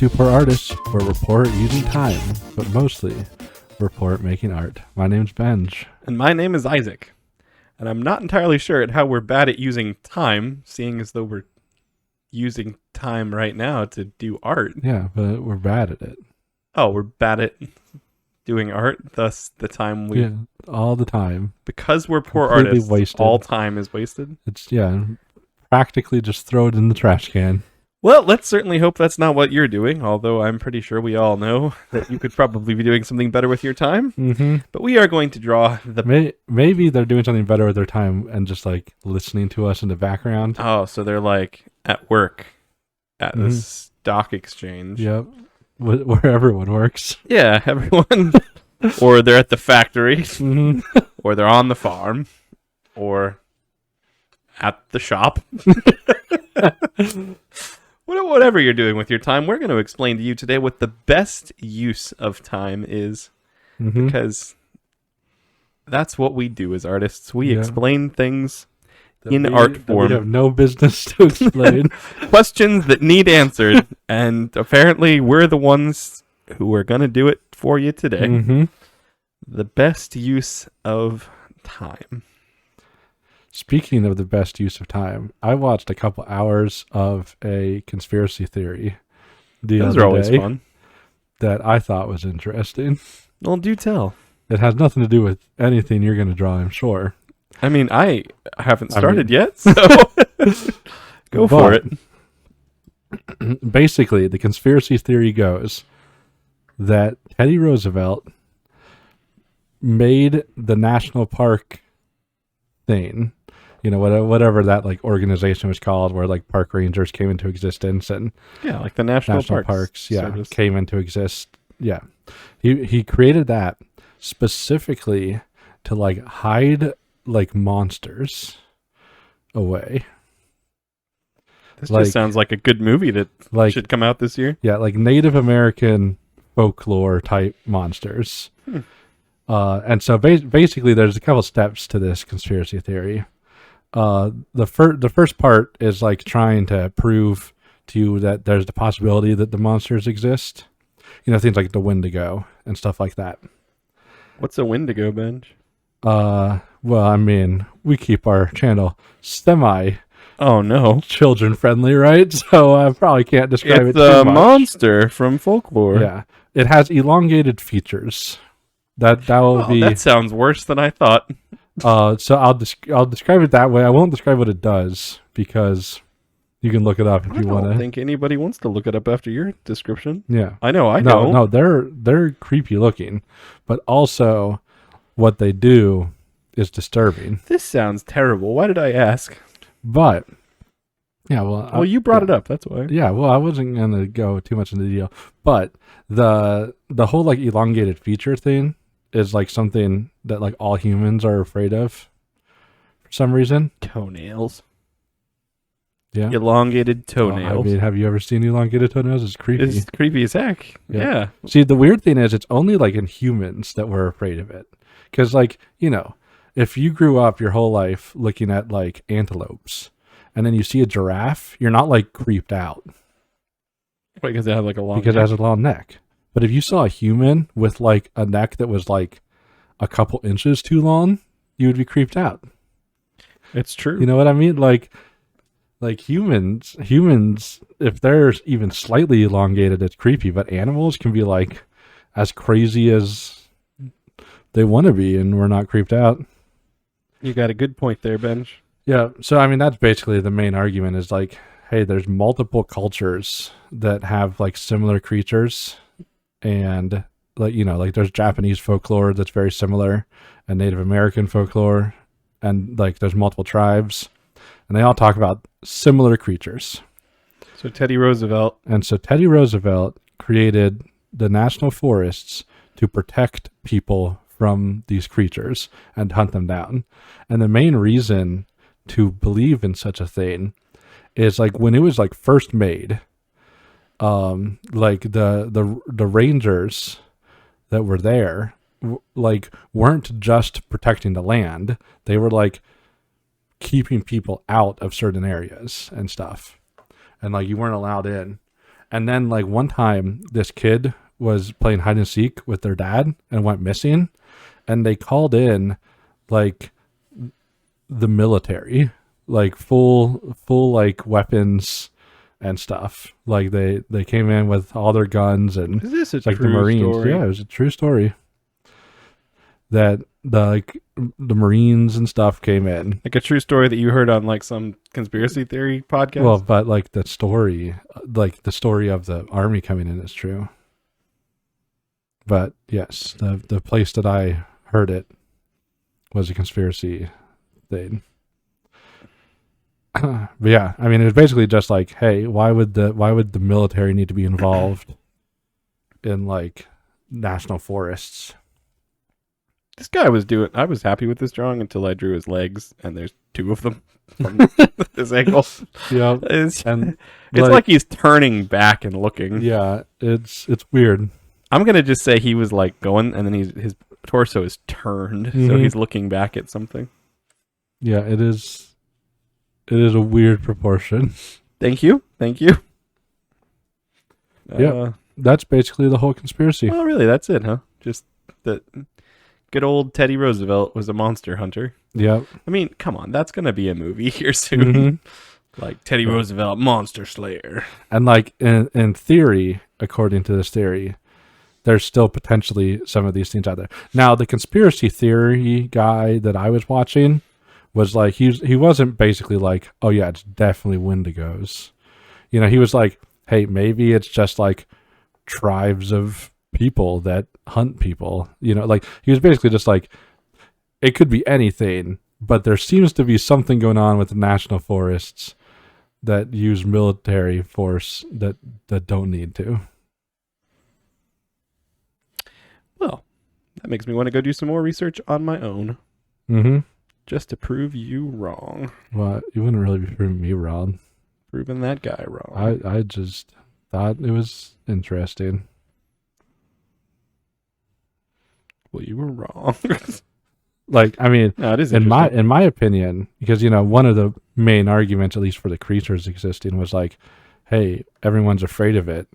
Two Poor Artists, where report using time, but mostly report making art. My name's Benj. And my name is Isaac. And I'm not entirely sure at how we're bad at using time, seeing as though we're using time right now to do art. Yeah, but we're bad at it. Oh, we're bad at doing art, thus the time we... Yeah, all the time. Because we're poor Completely artists, wasted. all time is wasted? It's, practically just throw it in the trash can. Well, let's certainly hope that's not what you're doing, although I'm pretty sure we all know that you could probably be doing something better with your time. Mm-hmm. But we are going to draw the... Maybe they're doing something better with their time and just, like, listening to us in the background. Oh, so they're, like, at work at the stock exchange. Yep. Where everyone works. Yeah, everyone. Or they're at the factory. Mm-hmm. Or they're on the farm. Or at the shop. Whatever you're doing with your time, we're going to explain to you today what the best use of time is. Mm-hmm. Because that's what we do as artists. We explain things in art form. We have no business to explain. Questions that need answered. And apparently we're the ones who are going to do it for you today. Mm-hmm. The best use of time. Speaking of the best use of time, I watched a couple hours of a conspiracy theory Those are always fun. That I thought was interesting. Well, do tell. It has nothing to do with anything you're going to draw, I'm sure. I mean, I haven't started yet, so go for it. Basically, the conspiracy theory goes that Teddy Roosevelt made the national park thing, whatever that like organization was called, where like park rangers came into existence and like the national parks service. came into exist. Yeah, he created that specifically to like hide like monsters away. This just sounds like a good movie that should come out this year. Yeah, like Native American folklore type monsters. And so basically there's a couple steps to this conspiracy theory. The first part is like trying to prove to you that there's the possibility that the monsters exist. Things like the Wendigo and stuff like that. What's a Wendigo, Benj? Well, I mean, we keep our channel children friendly, right? So I probably can't describe it too much. It's a monster from folklore. Yeah. It has elongated features. That will be... That sounds worse than I thought. So I'll describe it that way. I won't describe what it does because you can look it up if you want to. I don't think anybody wants to look it up after your description. Yeah. I know. No, they're creepy looking, but also what they do is disturbing. This sounds terrible. Why did I ask? But yeah, well, you brought it up. That's why. Yeah, well, I wasn't gonna go too much into the deal, but the whole like elongated feature thing is like something that like all humans are afraid of for some reason. Toenails. Yeah. Elongated toenails. I mean, have you ever seen elongated toenails? It's creepy. It's creepy as heck. Yeah. See, the weird thing is it's only like in humans that we're afraid of it. Because like, if you grew up your whole life looking at like antelopes and then you see a giraffe, you're not like creeped out. Because it has like a long Because it has a long neck. But if you saw a human with like a neck that was like a couple inches too long, you would be creeped out. It's true. You know what I mean? Like humans, if they're even slightly elongated, it's creepy. But animals can be like as crazy as they want to be, and we're not creeped out. You got a good point there, Benj. Yeah. So I mean, that's basically the main argument. Is like, hey, there's multiple cultures that have like similar creatures. And like there's Japanese folklore that's very similar, and Native American folklore, and like there's multiple tribes, and they all talk about similar creatures. So Teddy Roosevelt created the national forests to protect people from these creatures and hunt them down. And the main reason to believe in such a thing is like when it was like first made, like the rangers that were there like weren't just protecting the land. They were like keeping people out of certain areas and stuff. And like you weren't allowed in. And then like one time, this kid was playing hide and seek with their dad and went missing, and they called in like the military, like full like weapons and stuff. Like they came in with all their guns and Is this a like true the Marines. story? Yeah, it was a true story. That the Marines and stuff came in. Like a true story that you heard on like some conspiracy theory podcast? Well, but like the story of the army coming in is true. But yes, the place that I heard it was a conspiracy thing. But yeah, I mean, it was basically just like, hey, why would the military need to be involved in like national forests? This guy I was happy with this drawing until I drew his legs, and there's two of them from this angle. Yeah, It's and like he's turning back and looking. yeah, it's weird. I'm going to just say he was like going, and then his torso is turned, so Mhm. he's looking back at something. Yeah, it is a weird proportion. Thank you. Yeah. That's basically the whole conspiracy. Well, really, that's it, huh? Just that good old Teddy Roosevelt was a monster hunter. Yep. I mean, come on, that's going to be a movie here soon. Mhm. Like Teddy Roosevelt, Monster Slayer. And like in theory, according to this theory, there's still potentially some of these things out there. Now, the conspiracy theory guy that I was watching was like, he wasn't basically like, oh yeah, it's definitely Wendigos. You know, he was like, hey, maybe it's just like tribes of people that hunt people. You know, like he was basically just like, it could be anything, but there seems to be something going on with the national forests that use military force that don't need to. Well, that makes me want to go do some more research on my own, Mm-hmm. just to prove you wrong. Well, you wouldn't really be proving me wrong. Proving that guy wrong. I just thought it was interesting. Well, you were wrong. Like, I mean, No, it is in interesting. my opinion, because you know, one of the main arguments, at least for the creatures existing, was like, hey, everyone's afraid of it,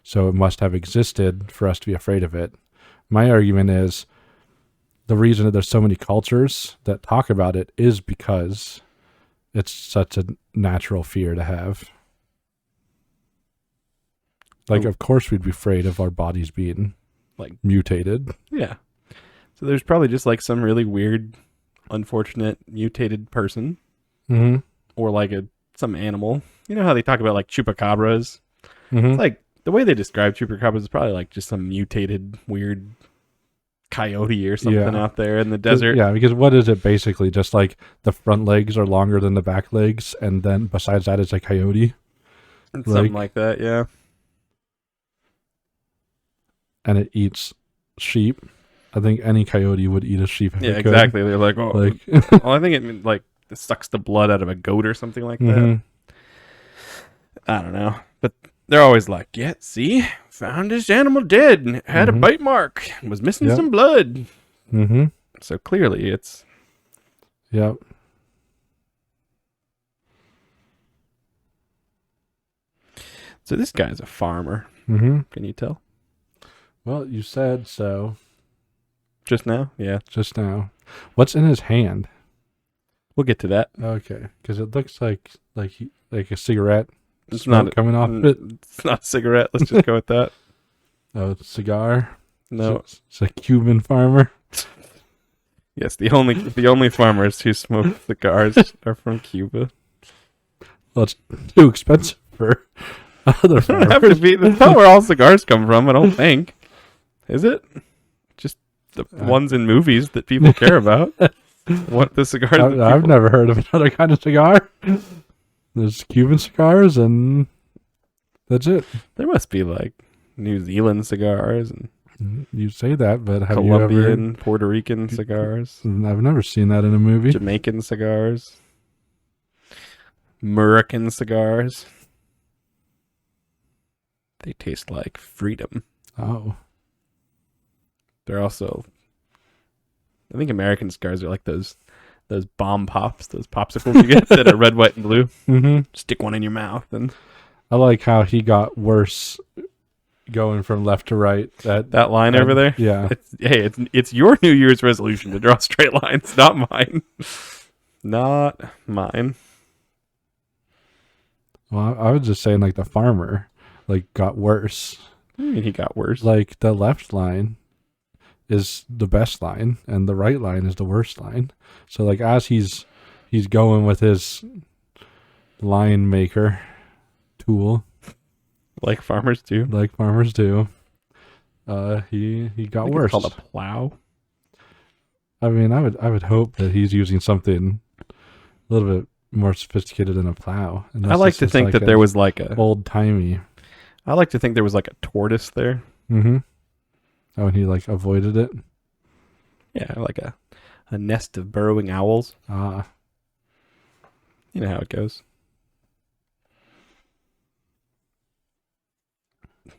so it must have existed for us to be afraid of it. My argument is the reason that there's so many cultures that talk about it is because it's such a natural fear to have. Like, Oh. of course we'd be afraid of our bodies being Like- mutated. Yeah. So there's probably just like some really weird, unfortunate, mutated person, Mm-hmm. or like some animal. You know how they talk about like chupacabras? Mm-hmm. It's like the way they describe chupacabras is probably like just some mutated, weird coyote or something Yeah. out there in the desert. Yeah, because what is it basically? Just like the front legs are longer than the back legs, and then besides that, it's a coyote, Something like that, yeah. and it eats sheep. I think any coyote would eat a sheep. If Yeah, it could. exactly. They're like, oh, Like, well, I think it like sucks the blood out of a goat or something like that. mhm. I don't know. But they're always like, yeah, see, found this animal dead and it had a Mhm. bite mark and was missing Yep. some blood. Mm-hmm. So clearly it's Yep. so this guy's a farmer. Mm-hmm. Can you tell? Well, you said so Just now? Yeah. just now. What's in his hand? We'll get to that. Okay, because it looks like a cigarette. It's Smoke not coming off it. It's not a cigarette. Let's just go with that. Oh, it's a cigar. No. It's a Cuban farmer. Yes, the only farmers who smoke cigars are from Cuba. Well, it's too expensive for other It don't have farmers. to be. That's not where all cigars come from, I don't think. Is it? Just the ones in movies that people care about. What the cigars that I've people- never heard of another kind of cigar. There's Cuban cigars, and that's it. There must be like New Zealand cigars and You say that, but have Colombian, Puerto Rican cigars, you ever? I've never seen that in a movie. Jamaican cigars, American cigars. They taste like freedom. Oh, They're also, I think American cigars are like those bomb pops, those popsicles you get that are red, white, and blue. mm-hmm. Stick one in your mouth and I like how he got worse going from left to right. That line over there. Yeah. It's your New Year's resolution to draw straight lines, not mine. Not mine. Well, I was just saying, like, the farmer, like, got worse. I mean, he got worse. Like, the left line is the best line, and the right line is the worst line. So, like, as he's going with his line maker tool, Like farmers do. like farmers do, he got I think worse. It's called a plow. I mean, I would hope that he's using something a little bit more sophisticated than a plow. I like to think that there was like a. old timey. I like to think there was like a tortoise there. Mm-hmm. Oh, and he like avoided it. Yeah, like a nest of burrowing owls. Ah, You know how it goes.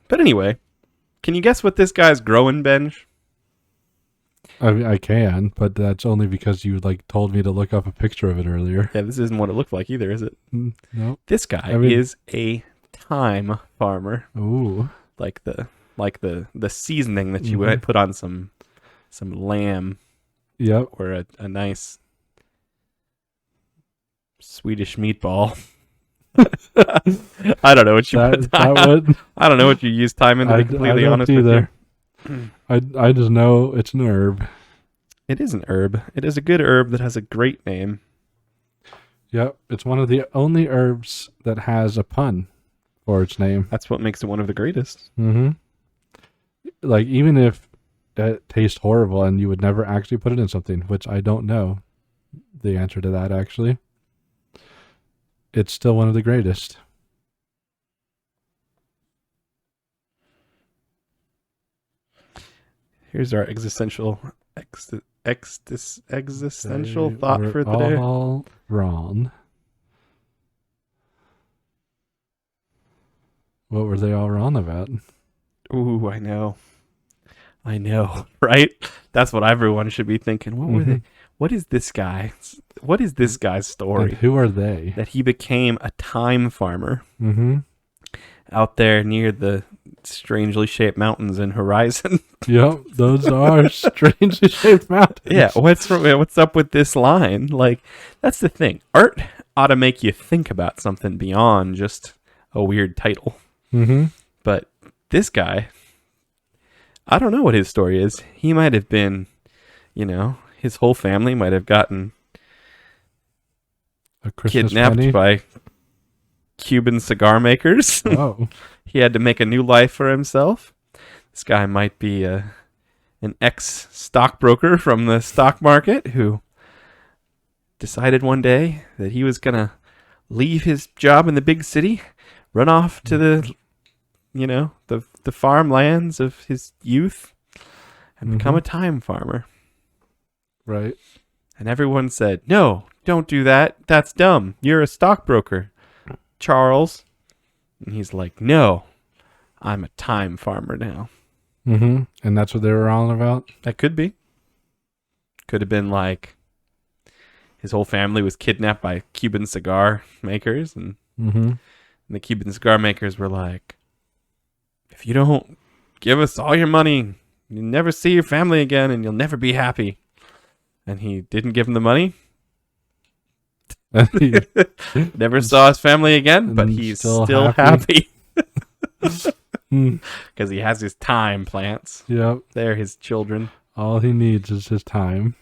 But anyway, can you guess what this guy's growing, Benj? I can, but that's only because you like told me to look up a picture of it earlier. Yeah, this isn't what it looked like either, is it? No. This guy I mean- is a thyme farmer, Ooh. like the seasoning that you Mhm. might put on some lamb Yep. or a nice Swedish meatball. I don't know what you put. That would. I don't know what you use thyme in, to be I completely don't honest with either. you. I just know it's an herb. It is an herb. It is a good herb that has a great name. Yep. It's one of the only herbs that has a pun for its name. That's what makes it one of the greatest. Mm-hmm. Like, even if it tastes horrible and you would never actually put it in something, which I don't know the answer to that, actually, it's still one of the greatest. Here's our existential thought They for the were day. all wrong. What were they all wrong about? Ooh, I know, right? That's what everyone should be thinking. What were they? What is this guy? What is this guy's And story? who are they? That he became a thyme farmer Mm-hmm. out there near the strangely shaped mountains in Horizon. Yep, those are strangely shaped mountains. Yeah, what's up with this line? Like, that's the thing. Art ought to make you think about something beyond just a weird title. Mm-hmm. But this guy, I don't know what his story is. He might have been, his whole family might have gotten A Christmas kidnapped penny. by Cuban cigar makers. Oh, He had to make a new life for himself. This guy might be an ex-stockbroker from the stock market who decided one day that he was going to leave his job in the big city, run off to the farmlands of his youth and become a thyme farmer. right. And everyone said, "No, don't do that. That's dumb. You're a stockbroker, Charles." And he's like, "No, I'm a thyme farmer now." Mm-hmm. And that's what they were wrong about? That could be. Could have been like his whole family was kidnapped by Cuban cigar makers, and Mm-hmm. the Cuban cigar makers were like, "If you don't give us all your money, you'll never see your family again and you'll never be happy." And he didn't give him the money. Never saw his family again, but And he's still still happy. happy Mm, because he has his thyme plants. yep. They're his children. All he needs is his time.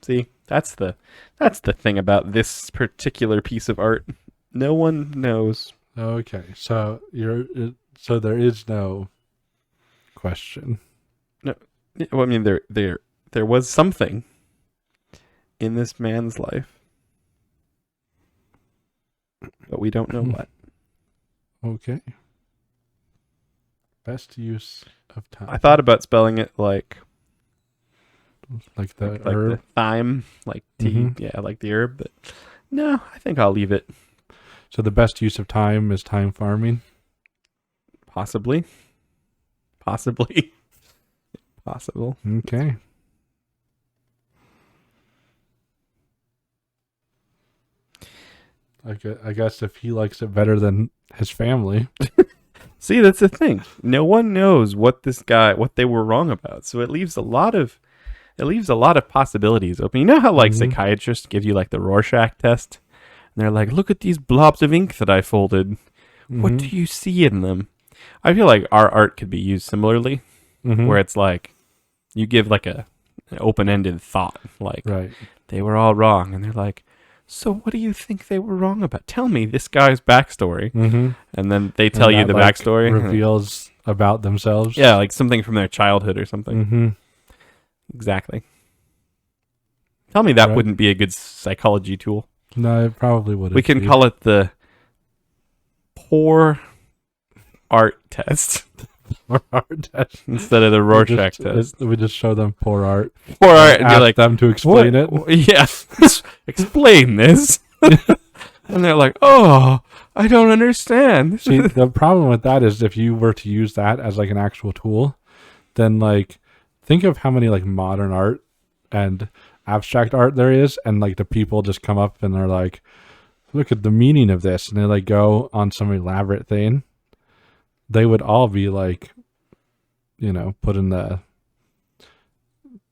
See, that's the thing about this particular piece of art. No one knows. Okay, so so there is no question. Well, I mean, there was something in this man's life, but we don't know what. Okay. Best use of time. I thought about spelling it like like the like herb. the thyme, like tea, Mhm. yeah, like the herb. But no, I think I'll leave it. So the best use of time is time farming. Possibly. Possible. Okay. I guess if he likes it better than his family. See, that's the thing. No one knows what they were wrong about. So it leaves a lot of possibilities open. You know how like Mhm. psychiatrists give you like the Rorschach test, and they're like, "Look at these blobs of ink that I folded. What do Mhm. you see in them?" I feel like our art could be used similarly, Mhm. where it's like you give like an open-ended thought, like Right. they were all wrong, and they're like, "So what do you think they were wrong about? Tell me this guy's backstory." Mm-hmm. And then they tell you the backstory. Reveals about themselves. Yeah, like something from their childhood or something. Mm-hmm. Exactly. Tell me that Right. wouldn't be a good psychology tool. No, it probably would. We can call it the poor art test art test. instead of the Rorschach test. We just show them poor art. Poor art, and Ask you're like, them to explain it. Yeah, explain this. And they're like, "Oh, I don't understand." See, the problem with that is if you were to use that as like an actual tool, then like think of how many like modern art and abstract art there is, and like the people just come up and they're like, "Look at the meaning of this," and they like go on some elaborate thing. They would all be like, put in the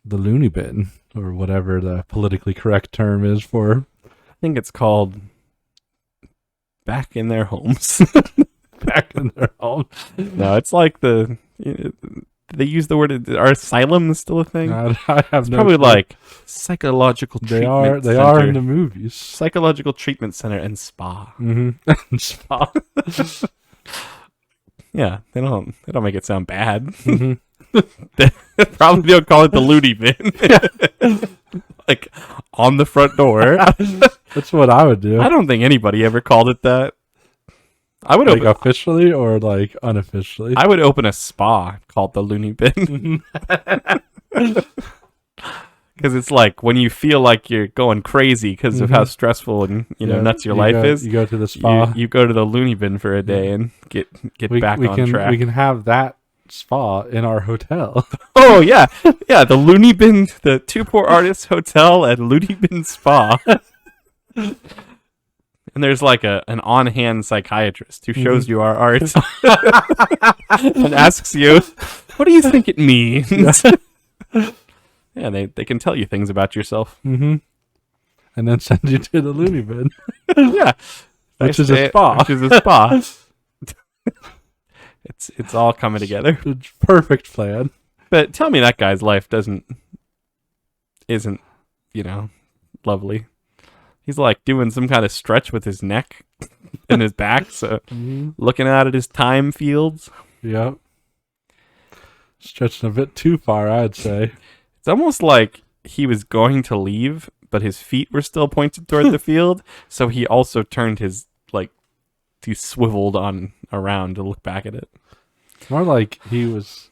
loony bin or whatever the politically correct term is for I think it's called back in their homes. back in their home. No, it's like they use the word. Are asylums still a thing? I have It's no probably clue. like psychological They treatment are center. in the movies. Psychological treatment center and spa. Mm-hmm. Spa. Yeah, they don't make it sound bad. Mm-hmm. Probably don't call it the loony bin. Like on the front door. That's what I would do. I don't think anybody ever called it that. I would Like open officially or like unofficially. I would open a spa called the loony bin. Because it's like when you feel like you're going crazy because of how stressful and nuts your life is. You go to the spa. You go to the loony bin for a day and get back on track. We can have that spa in our hotel. Oh yeah, yeah. The Looney Bin, the Two Poor Artists Hotel at Looney Bin Spa. And there's like an on-hand psychiatrist who shows you our art and asks you, "What do you think it means?" Yeah, they can tell you things about yourself. Mm-hmm. And then send you to the loony bin. Yeah, Which is a spa. Which is a spa. It's all coming together. It's a perfect plan. But tell me that guy's life isn't lovely. He's like doing some kind of stretch with his neck and his back, so looking out at his time fields. Yep. Stretching a bit too far, I'd say. It's almost like he was going to leave, but his feet were still pointed toward the field, so he also turned he swiveled on around to look back at it. More like he was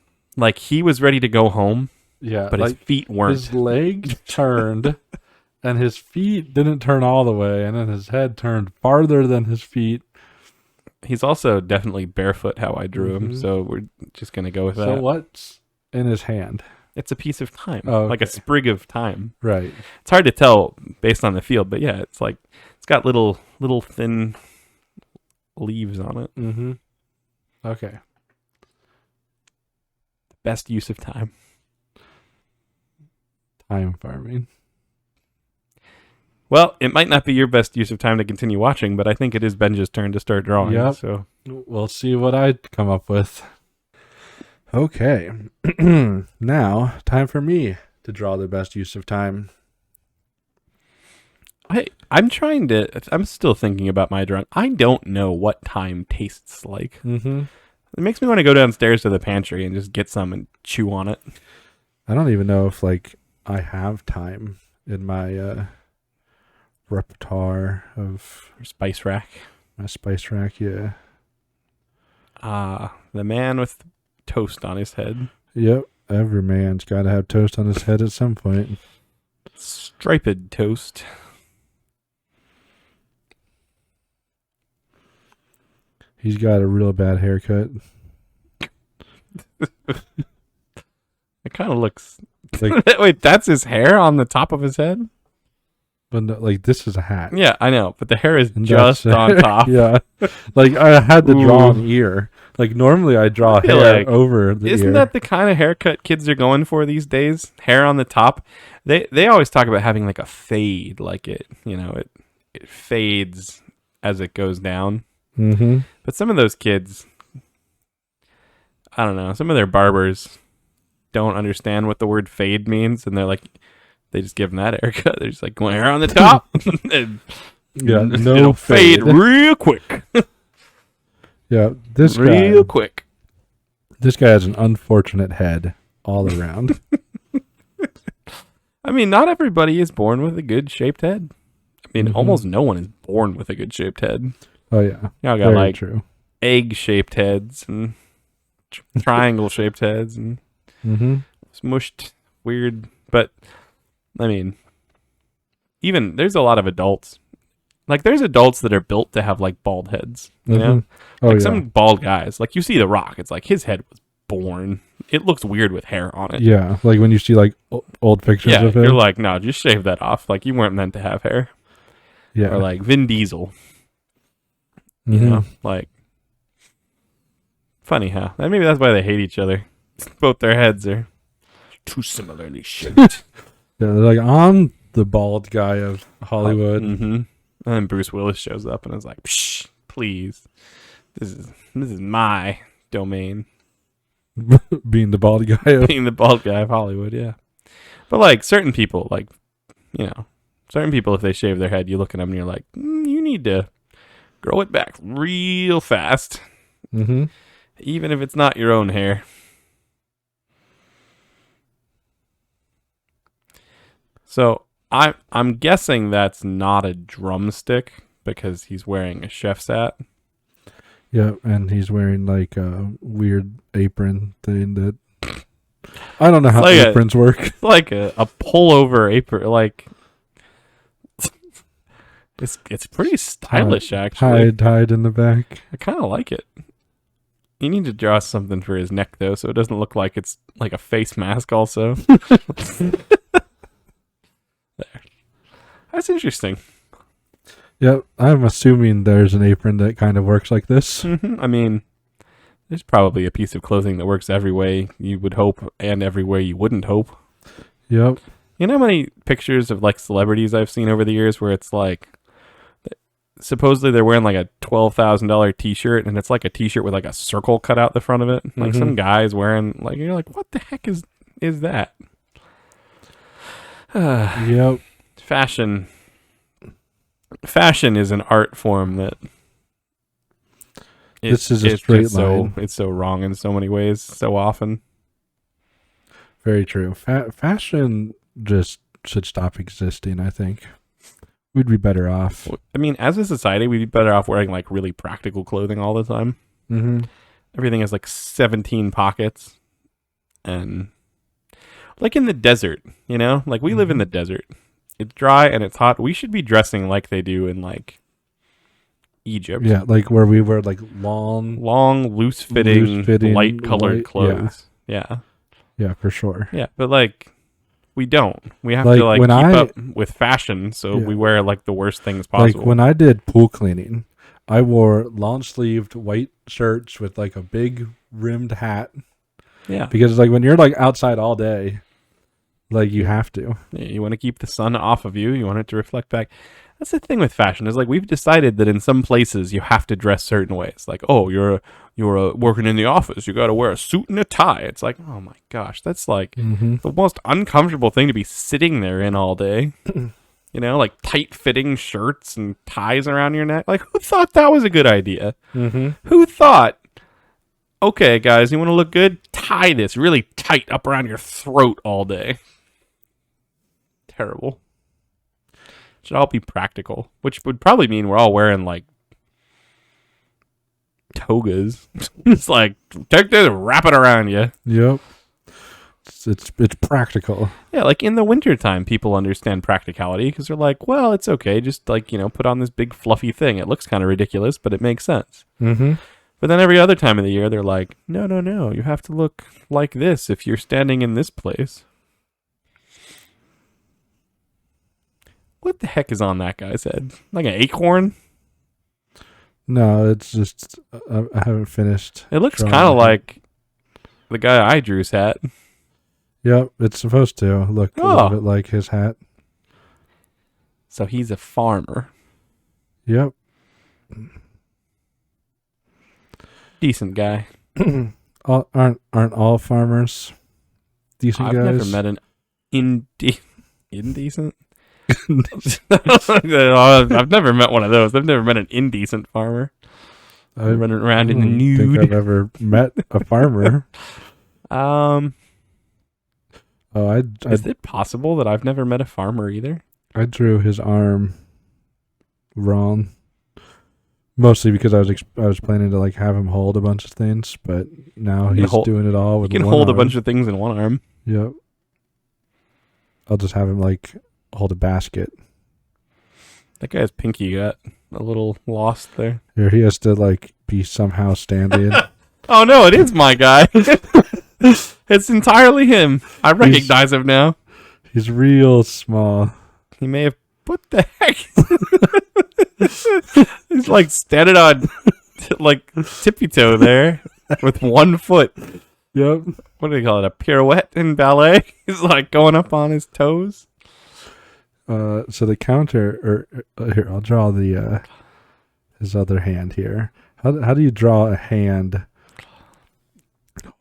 ready to go home, yeah, but like his feet weren't. his legs turned and his feet didn't turn all the way, and then his head turned farther than his feet. He's also definitely barefoot how I drew him, so we're just going to go with that. So what's in his hand? It's a piece of thyme, Oh, like a okay. sprig of thyme. Right. It's hard to tell based on the field, but yeah, it's got little thin leaves on it. Mm-hmm. Okay. Best use of time. Time farming. Well, it might not be your best use of time to continue watching, but I think it is Benja's turn to start drawing. Yep. So We'll see what I come up with. Okay. Now, time for me to draw the best use of time. I'm still thinking about my drawing. I don't know what time tastes like. Mm-hmm. It makes me want to go downstairs to the pantry and just get some and chew on it. I don't even know if I have time in my repertoire of Or spice rack. my spice rack. Yeah. The man with toast on his head. Yep. Every man's got to have toast on his head at some point. Striped toast. He's got a real bad haircut. It kind of looks... Like Wait, that's his hair on the top of his head? But no, like this is a hat. Yeah, I know, but the hair is And just that's- on top. Yeah. Like I had to draw Ooh. an ear. Like normally I draw I feel hair like- over the Isn't ear. that the kind of haircut kids are going for these days? Hair on the top. They always talk about having like a fade, like it fades as it goes down. Mm-hmm. But some of those kids, I don't know, some of their barbers don't understand what the word fade means, and they're like, they just give them that haircut. They're just like, want hair on the top? And Yeah, no it'll fade fade. real quick. Yeah, this Real guy. quick. This guy has an unfortunate head all around. I mean, not everybody is born with a good shaped head. I mean, Mhm. almost no one is born with a good shaped head. Oh yeah, Y'all got very like true. egg shaped heads and triangle shaped heads and Mm-hmm. smushed weird. But I mean, even there's a lot of adults. Like there's adults that are built to have like bald heads. You know, Oh like yeah, some bald guys. Like you see The Rock. It's like his head was born. It looks weird with hair on it. yeah. Like when you see like old pictures Yeah, of him. you're like, no, just shave that off. Like you weren't meant to have hair. yeah, Or like Vin Diesel. You Mhm. know, like funny, huh? And maybe that's why they hate each other. Both their heads are too similarly shaped. Yeah, they're like I'm the bald guy of Hollywood. Mm-hmm. And then Bruce Willis shows up and is like, Psh, please, this is my domain. Being the bald guy of Being the bald guy of Hollywood, yeah. But like certain people, like certain people, if they shave their head, you look at them and you're like, you need to grow it back real fast, Mm-hmm. even if it's not your own hair. So I'm guessing that's not a drumstick because he's wearing a chef's hat. Yeah, and he's wearing like a weird apron thing that I don't know how like a- aprons work. It's like a pullover apron. Like it's pretty stylish, actually. Tied in the back. I kind of like it. You need to draw something for his neck though, so it doesn't look like it's like a face mask. Also, there. That's interesting. Yep, I'm assuming there's an apron that kind of works like this. I mean, there's probably a piece of clothing that works every way you would hope and every way you wouldn't hope. Yep. You know how many pictures of like celebrities I've seen over the years where it's like supposedly they're wearing like a $12,000 t-shirt and it's like a t-shirt with like a circle cut out the front of it. Like some guy's wearing like, you're like, what the heck is that? Yep. Fashion is an art form that This is a straight just so line. it's so wrong in so many ways so often. Very true. Fashion just should stop existing, I think. We'd be better off. I mean, as a society, we'd be better off wearing like really practical clothing all the time. Mm-hmm. Everything has like 17 pockets. And like in the desert, you know? Like we live in the desert. It's dry and it's hot. We should be dressing like they do in like Egypt. Yeah, like where we wear like long. Long, loose-fitting, Loose-fitting, light-colored light- clothes. Yeah. Yeah, for sure. Yeah, but like we don't. We have Like, to like when keep I- up with fashion, so Yeah. we wear like the worst things possible. Like when I did pool cleaning, I wore long sleeved white shirts with like a big rimmed hat yeah. because like when you're like outside all day, like you have to. Yeah, you want to keep the sun off of you. You want it to reflect back. That's the thing with fashion is like we've decided that in some places you have to dress certain ways. Like, oh, you're working in the office, you got to wear a suit and a tie. It's like, oh my gosh, that's like Mm-hmm. the most uncomfortable thing to be sitting there in all day. You know, like tight fitting shirts and ties around your neck. Like, who thought that was a good idea? Mm-hmm. Who thought, okay, guys, you want to look good? Tie this really tight up around your throat all day. Terrible. Should all be practical, which would probably mean we're all wearing like togas. It's like, take this, wrap it around you. Yep. It's practical. Yeah, like in the wintertime, people understand practicality because they're like, well, it's okay. Just like, put on this big fluffy thing. It looks kind of ridiculous, but it makes sense. Mm-hmm. But then every other time of the year, they're like, no. You have to look like this if you're standing in this place. What the heck is on that guy's head? Like an acorn? No, it's just I haven't finished. It looks drawing kind of it. like the guy I drew's hat. Yep, it's supposed to look a Oh. little bit like his hat. So he's a farmer. Yep. Decent guy. Aren't all farmers decent I've guys? never met an indecent. I've never met one of those. I've never met an indecent farmer I running around in the don't think nude. I've ever met a farmer. Oh, Is it possible that I've never met a farmer either? I drew his arm wrong, mostly because I was planning to like have him hold a bunch of things, but now You he's hold- doing it all You with can one hold a arm. bunch of things in one arm. Yep. I'll just have him like hold a basket. That guy's pinky got a little lost there. Here he has to like be somehow standing. Oh no, it is my guy. It's entirely him. I recognize him now. He's real small. He may have. What the heck? He's like standing on like tippy toe there with 1 foot. Yep. What do they call it? A pirouette in ballet? He's like going up on his toes. So the counter, or here, I'll draw the his other hand here. How do you draw a hand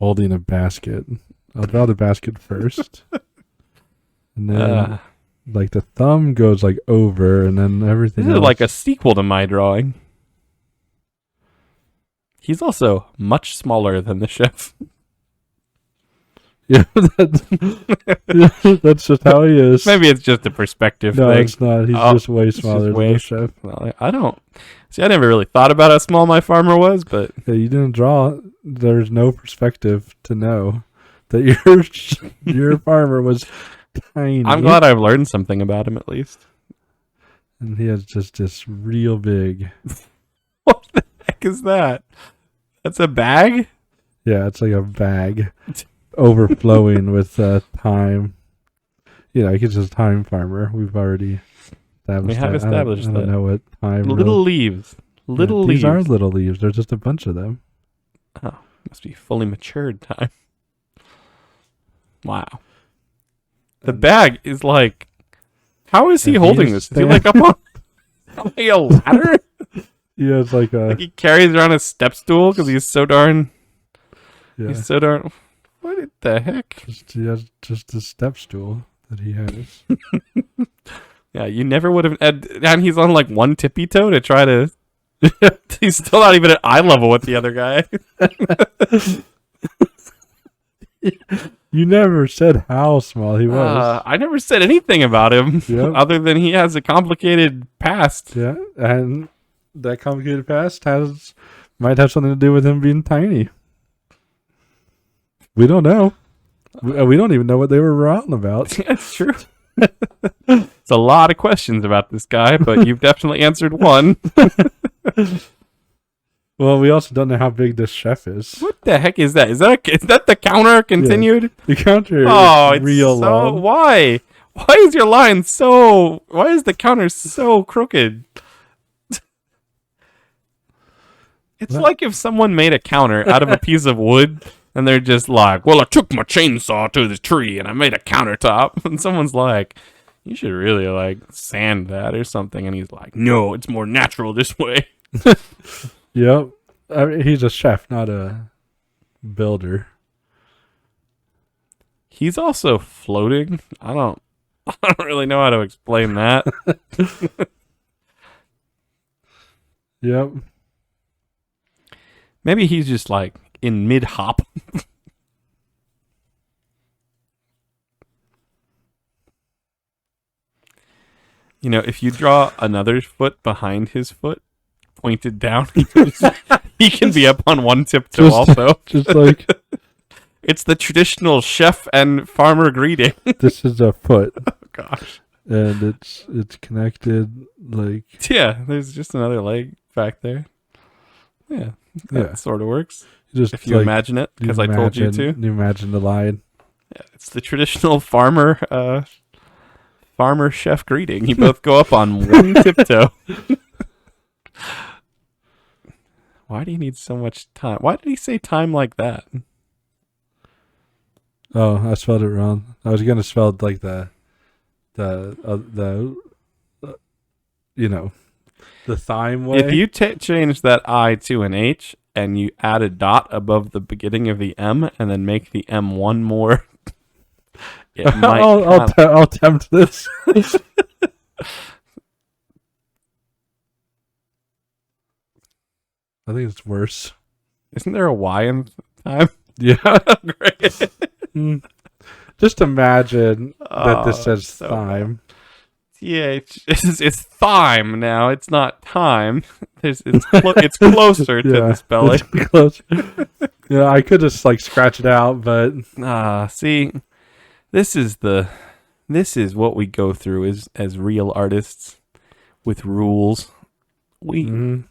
holding a basket? I'll draw the basket first, and then like the thumb goes like over, and then everything. This is else. like a sequel to my drawing. He's also much smaller than the chef. yeah, that's just how he is. Maybe it's just a perspective No, thing. it's not. He's Oh, just way just smaller than way- the chef. Well, I don't. See, I never really thought about how small my farmer was, but Yeah, you didn't draw. There's no perspective to know that your farmer was tiny. I'm glad I've learned something about him at least. And he has just this real big. What the heck is that? That's a bag? Yeah, it's like a bag overflowing with time. You know, it's just time farmer. We've already established We have that. established I don't that. know what time. Little leaves. Little These leaves. are little leaves. There's just a bunch of them. Oh, must be fully matured time. Wow. The bag is like. How is he And holding he's this? Is he like up on like a ladder? Yeah, it's like a. Like he carries around a step stool because he's so darn. Yeah, He's so darn. What the heck? he has just a step stool that he has. Yeah, you never would have. And he's on like one tippy toe to try to. He's still not even at eye level with the other guy. You never said how small he was. I never said anything about him Yep. other than he has a complicated past. Yeah, and that complicated past might have something to do with him being tiny. We don't know. We don't even know what they were wrong about. That's true. It's a lot of questions about this guy, but you've definitely answered one. Well, we also don't know how big this chef is. What the heck is that? Is that the counter continued? The counter Oh, is it's real so long. why? Why is your line so? Why is the counter so crooked? It's What? like if someone made a counter out of a piece of wood, and they're just like, "Well, I took my chainsaw to the tree and I made a countertop," and someone's like, "You should really like sand that or something," and he's like, "No, it's more natural this way." Yep. I mean, he's a chef, not a builder. He's also floating. I don't really know how to explain that. Yep. Maybe he's just like in mid hop. You know, if you draw another foot behind his foot, pointed down, he can be up on one tiptoe Just- also. Just like It's the traditional chef and farmer greeting. this is a foot, Oh, gosh. and it's connected like Yeah, there's just another leg back there. Yeah, that yeah. sort of works. Just If you like, imagine it, because I told you to. You imagine the line. Yeah, it's the traditional farmer farmer chef greeting. You both go up on one tiptoe. Why do you need so much time? Why did he say time like that? Oh, I spelled it wrong. I was gonna spell it like the you know, the thyme way. If you change that I to an H and you add a dot above the beginning of the M and then make the M one more, it might. I'll attempt this. I think it's worse. Isn't there a Y in time? Yeah. Great. Just imagine that this says so thyme. Yeah, it's thyme now. It's not time. It's closer to the spelling. It's closer. Yeah, I could just like scratch it out, but see, this is what we go through as real artists with rules. It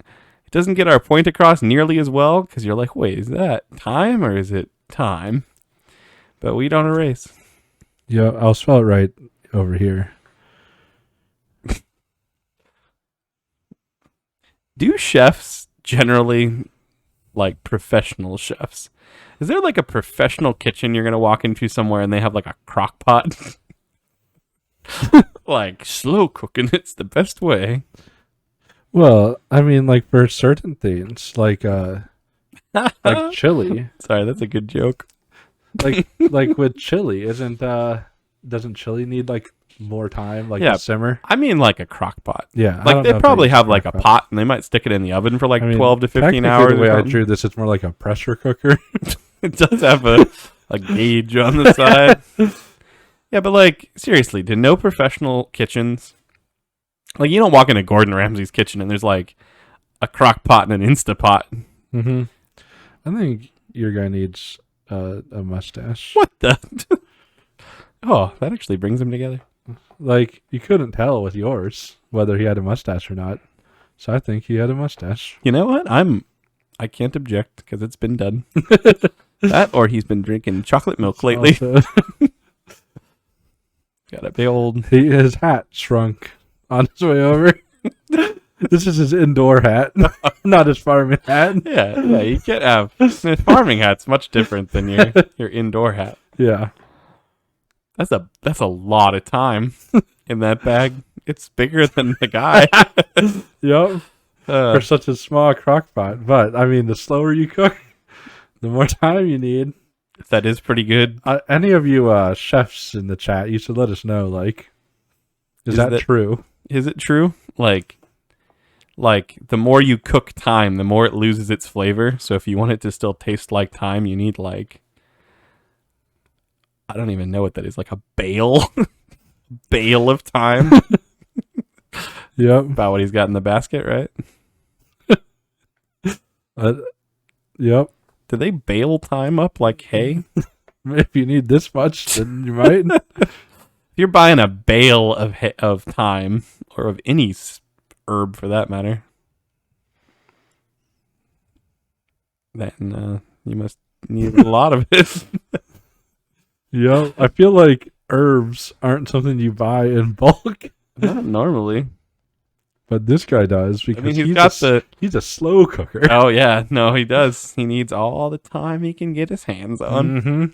doesn't get our point across nearly as well because you're like, wait, is that time or is it time? But we don't erase. yeah, I'll spell it right over here. Do chefs generally, like professional chefs, is there like a professional kitchen you're going to walk into somewhere and they have like a crock pot? Like slow cooking, it's the best way. Well, I mean, like for certain things, like chili, Sorry, that's a good joke. like with chili, doesn't chili need like more time, like to simmer? I mean, like a crock pot. Yeah, Like they probably have like a pot and they might stick it in the oven for like 12 to 15 hours. The way I drew this, it's more like a pressure cooker. It does have a gauge on the side. Yeah, but like seriously, do no professional kitchens, like you don't walk into Gordon Ramsay's kitchen and there's like a crock pot and an Instapot. Mm-hmm. I think your guy needs a mustache. What the? Oh, that actually brings them together. Like you couldn't tell with yours whether he had a mustache or not, so I think he had a mustache. You know what? I can't object because it's been done. That or he's been drinking chocolate milk lately. Also, Got a big old. his hat shrunk on his way over. This is his indoor hat, not his farming hat. Yeah, you can't have. The farming hat's much different than your indoor hat. Yeah. That's a lot of time in that bag. It's bigger than the guy. Yep. For such a small crock pot. But I mean, the slower you cook, the more time you need. That is pretty good. Any of you chefs in the chat, you should let us know. Like, is that true? Is it true? Like the more you cook time, the more it loses its flavor. So if you want it to still taste like time, you need like, I don't even know what that is, like a bale, bale of time. Yep. About what he's got in the basket, right? Yep. Do they bale time up like hay? If you need this much, then you might. If you're buying a bale of thyme, or of any herb for that matter, then you must need a lot of it. Yep. I feel like herbs aren't something you buy in bulk, Not normally. but this guy does because I mean, he's a slow cooker. Oh yeah, no, he does. He needs all the time he can get his hands on. Mm-hmm.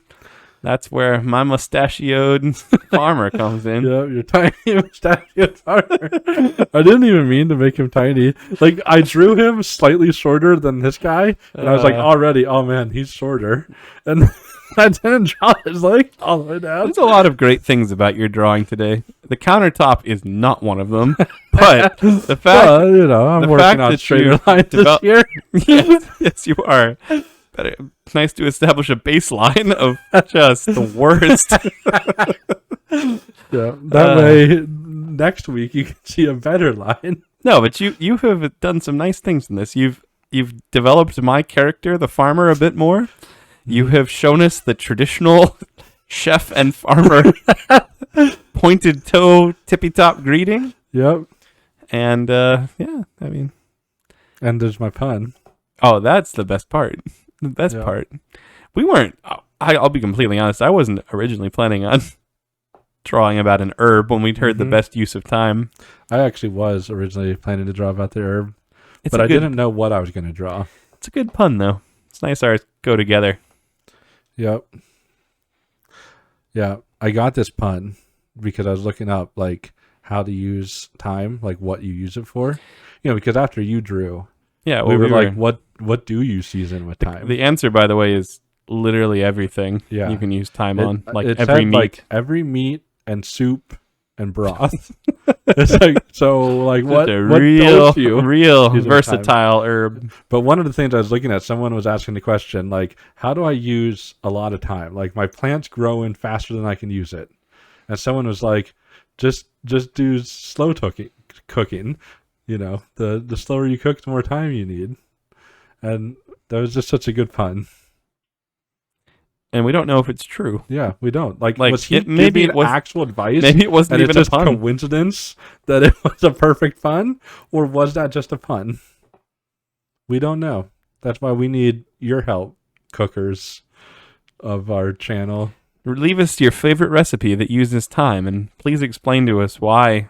That's where my mustachioed farmer comes in. Yep, you're tiny mustachioed farmer. I didn't even mean to make him tiny. Like I drew him slightly shorter than this guy, and I was like, already, oh man, he's shorter. And I didn't draw his leg all the way down. There's a lot of great things about your drawing today. The countertop is not one of them, but the fact, I'm working on straighter lines this year. yes, you are. But it's nice to establish a baseline of just the worst. Yeah, that way next week you can see a better line. No, but you have done some nice things in this. You've developed my character, the farmer, a bit more. You have shown us the traditional chef and farmer pointed toe, tippy top greeting. Yep. And yeah, I mean, and there's my pun. Oh, that's the best part. The best part. We weren't. I'll be completely honest. I wasn't originally planning on drawing about an herb when we'd heard the best use of time. I actually was originally planning to draw about the herb, It's but a I good- didn't know what I was going to draw. It's a good pun, though. It's nice ours go together. Yep. Yeah, I got this pun because I was looking up like how to use time, like what you use it for. You know, because after you drew, Yeah, we well, were like, what do you season with time? The answer, by the way, is literally everything. Yeah. You can use time on, like it every said, meat. like every meat and soup and broth. It's like, so like what a what don't you? real use it with versatile herb. But one of the things I was looking at, someone was asking the question, like, how do I use a lot of time? Like my plant's growing faster than I can use it. And someone was like, just do slow cooking. You know, the slower you cook, the more time you need. And that was just such a good pun. And we don't know if it's true. Yeah, we don't. Like was he maybe giving it was actual advice? Maybe it wasn't And even it's a just pun. coincidence that it was a perfect pun? Or was that just a pun? We don't know. That's why we need your help, cookers of our channel. Leave us your favorite recipe that uses time, and please explain to us why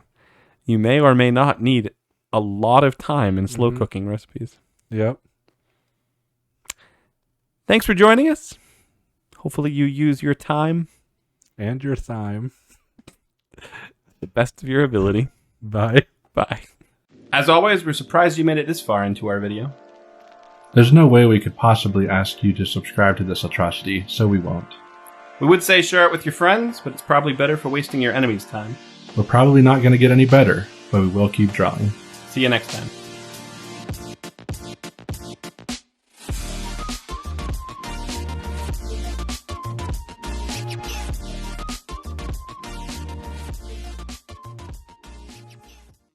you may or may not need a lot of time in slow cooking recipes. Yep. Thanks for joining us. Hopefully you use your time And your thyme. the best of your ability. Bye. Bye. As always, we're surprised you made it this far into our video. There's no way we could possibly ask you to subscribe to this atrocity, so we won't. We would say share it with your friends, but it's probably better for wasting your enemy's time. We're probably not going to get any better, but we will keep drawing. See you next time.